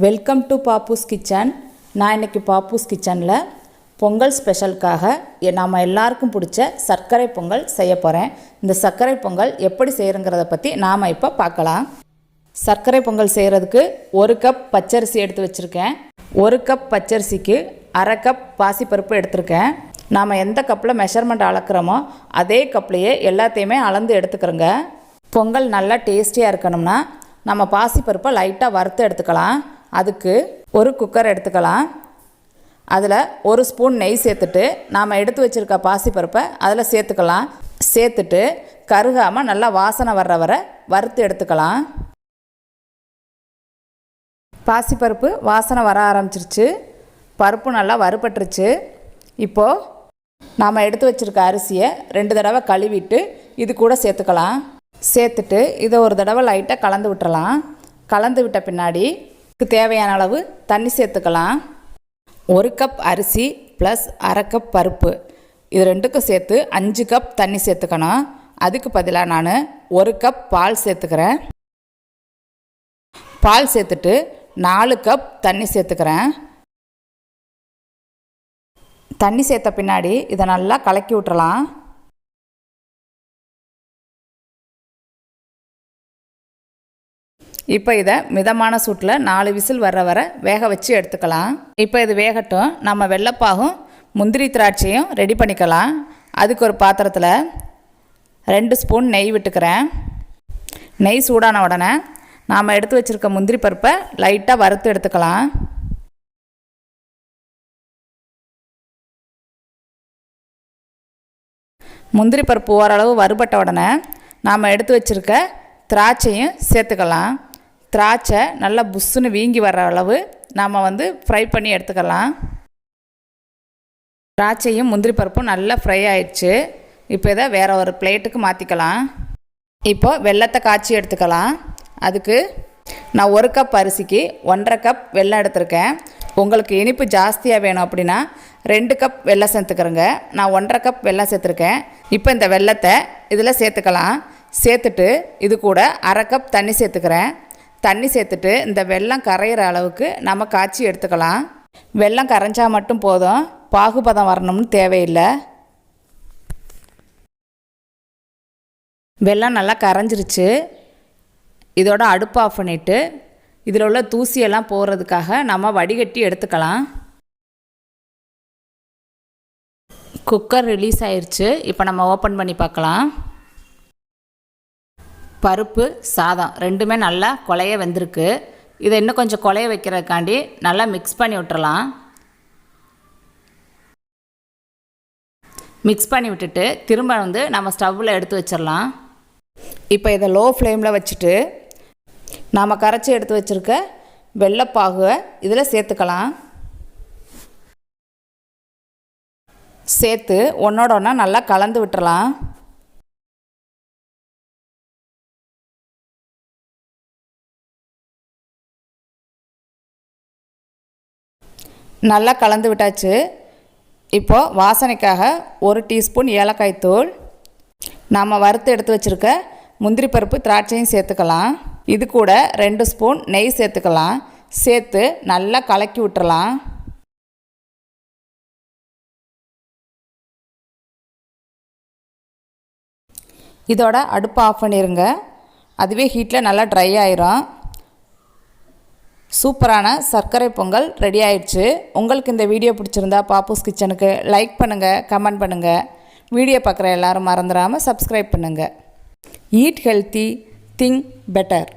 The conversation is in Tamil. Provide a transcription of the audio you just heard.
Welcome to Pappu's kitchen. நான் இன்றைக்கி பாப்பூஸ் கிச்சனில் பொங்கல் ஸ்பெஷலுக்காக நாம் எல்லாருக்கும் பிடிச்ச சர்க்கரை பொங்கல் செய்ய போகிறேன். இந்த சர்க்கரை பொங்கல் எப்படி செய்கிறங்கிறத பற்றி நாம் இப்போ பார்க்கலாம். சர்க்கரை பொங்கல் செய்கிறதுக்கு 1 கப் பச்சரிசி எடுத்து வச்சுருக்கேன். 1 கப் பச்சரிசிக்கு அரை கப் பாசிப்பருப்பு எடுத்திருக்கேன். நாம் எந்த கப்பில் மெஷர்மெண்ட் அளக்குறோமோ அதே கப்லேயே எல்லாத்தையுமே அளந்து எடுத்துக்கிறோங்க. பொங்கல் நல்லா டேஸ்டியாக இருக்கணும்னா நம்ம பாசிப்பருப்பை லைட்டாக வறுத்து எடுத்துக்கலாம். அதுக்கு ஒரு குக்கர் எடுத்துக்கலாம். அதில் 1 ஸ்பூன் நெய் சேர்த்துட்டு நாம் எடுத்து வச்சுருக்க பாசிப்பருப்பை அதில் சேர்த்துக்கலாம். சேர்த்துட்டு கருகாமல் நல்லா வாசனை வர்ற வரை வறுத்து எடுத்துக்கலாம். பாசிப்பருப்பு வாசனை வர ஆரம்பிச்சிருச்சு. பருப்பு நல்லா வறுபட்டுருச்சு. இப்போது நாம் எடுத்து வச்சுருக்க அரிசியை 2 தடவை கழுவிட்டு இது கூட சேர்த்துக்கலாம். சேர்த்துட்டு இதை ஒரு தடவை லைட்டாக கலந்து விட்டுறலாம். கலந்து விட்ட பின்னாடி தேவையான அளவு தண்ணி சேர்த்துக்கலாம். 1 கப் அரிசி ப்ளஸ் அரை கப் பருப்பு, இது ரெண்டுக்கும் சேர்த்து 5 கப் தண்ணி சேர்த்துக்கணும். அதுக்கு பதிலாக நான் 1 கப் பால் சேர்த்துக்கிறேன். பால் சேர்த்துட்டு 4 கப் தண்ணி சேர்த்துக்கிறேன். தண்ணி சேர்த்த பின்னாடி இதை நல்லா கலக்கி விட்டுறலாம். இப்போ இதை மிதமான சூட்டில் 4 விசில் வர வர வேக வச்சு எடுத்துக்கலாம். இப்போ இது வேகட்டும். நம்ம வெள்ளைப்பாகும் முந்திரி திராட்சையும் ரெடி பண்ணிக்கலாம். அதுக்கு ஒரு பாத்திரத்தில் 2 ஸ்பூன் நெய் விட்டுக்கிறேன். நெய் சூடான உடனே நாம் எடுத்து வச்சுருக்க முந்திரி பருப்பை லைட்டாக வறுத்து எடுத்துக்கலாம். முந்திரி பருப்பு ஓரளவு வறுபட்ட உடனே நாம் எடுத்து வச்சுருக்க திராட்சையும் சேர்த்துக்கலாம். திராட்சை நல்லா புஷ்ஷுன்னு வீங்கி வர்ற அளவு நாம் ஃப்ரை பண்ணி எடுத்துக்கலாம். திராட்சையும் முந்திரி பருப்பும் நல்லா ஃப்ரை ஆயிடுச்சு. இப்போ இதை வேறு ஒரு பிளேட்டுக்கு மாற்றிக்கலாம். இப்போது வெல்லத்தை காய்ச்சி எடுத்துக்கலாம். அதுக்கு நான் 1 கப் அரிசிக்கு 1.5 கப் வெல்லம் எடுத்திருக்கேன். உங்களுக்கு இனிப்பு ஜாஸ்தியாக வேணும் அப்படின்னா 2 கப் வெல்லம் சேர்த்துக்கிறேங்க. நான் 1.5 கப் வெல்லம் சேர்த்துருக்கேன். இப்போ இந்த வெல்லத்தை இதில் சேர்த்துக்கலாம். சேர்த்துட்டு இது கூட அரை கப் தண்ணி சேர்த்துக்கிறேன். தண்ணி சேர்த்துட்டு இந்த வெல்லம் கரையிற அளவுக்கு நம்ம காய்ச்சி எடுத்துக்கலாம். வெல்லம் கரைஞ்சால் மட்டும் போதும், பாகுபதம் வரணும்னு தேவையில்லை. வெல்லம் நல்லா கரைஞ்சிருச்சு. இதோட அடுப்பு ஆஃப் பண்ணிவிட்டு இதில் உள்ள தூசியெல்லாம் போகிறதுக்காக நம்ம வடிகட்டி எடுத்துக்கலாம். குக்கர் ரிலீஸ் ஆயிடுச்சு. இப்போ நம்ம ஓப்பன் பண்ணி பார்க்கலாம். பருப்பு சாதம் ரெண்டுமே நல்லா குழைய வெந்திருக்கு. இதை இன்னும் கொஞ்சம் குழைய வைக்கிறதுக்காண்டி நல்லா மிக்ஸ் பண்ணி விட்டுறலாம். மிக்ஸ் பண்ணி விட்டுட்டு திரும்ப நம்ம ஸ்டவ்வில் எடுத்து வச்சிடலாம். இப்போ இதை லோ ஃப்ளேமில் வச்சுட்டு நாம் கரைச்சி எடுத்து வச்சுருக்க வெள்ளைப்பாகுவை இதில் சேர்த்துக்கலாம். சேர்த்து ஒன்றோட ஒன்றா நல்லா கலந்து விட்டுறலாம். நல்லா கலந்து விட்டாச்சு. இப்போது வாசனைக்காக 1 டீஸ்பூன் ஏலக்காய் தூள், நாம் வறுத்து எடுத்து வச்சுருக்க முந்திரி பருப்பு திராட்சையும் சேர்த்துக்கலாம். இது கூட 2 ஸ்பூன் நெய் சேர்த்துக்கலாம். சேர்த்து நல்லா கலக்கி விட்டுறலாம். இதோட அடுப்பு ஆஃப் பண்ணிடுங்க. அதுவே ஹீட்டில் நல்லா ட்ரை ஆயிரும். சூப்பரான சர்க்கரை பொங்கல் ரெடி ஆயிடுச்சு. உங்களுக்கு இந்த வீடியோ பிடிச்சிருந்தா பாப்பூஸ் கிச்சனுக்கு லைக் பண்ணுங்கள், கமெண்ட் பண்ணுங்கள். வீடியோ பார்க்குற எல்லோரும் மறந்துடாமல் சப்ஸ்கிரைப் பண்ணுங்கள். Eat healthy, think better.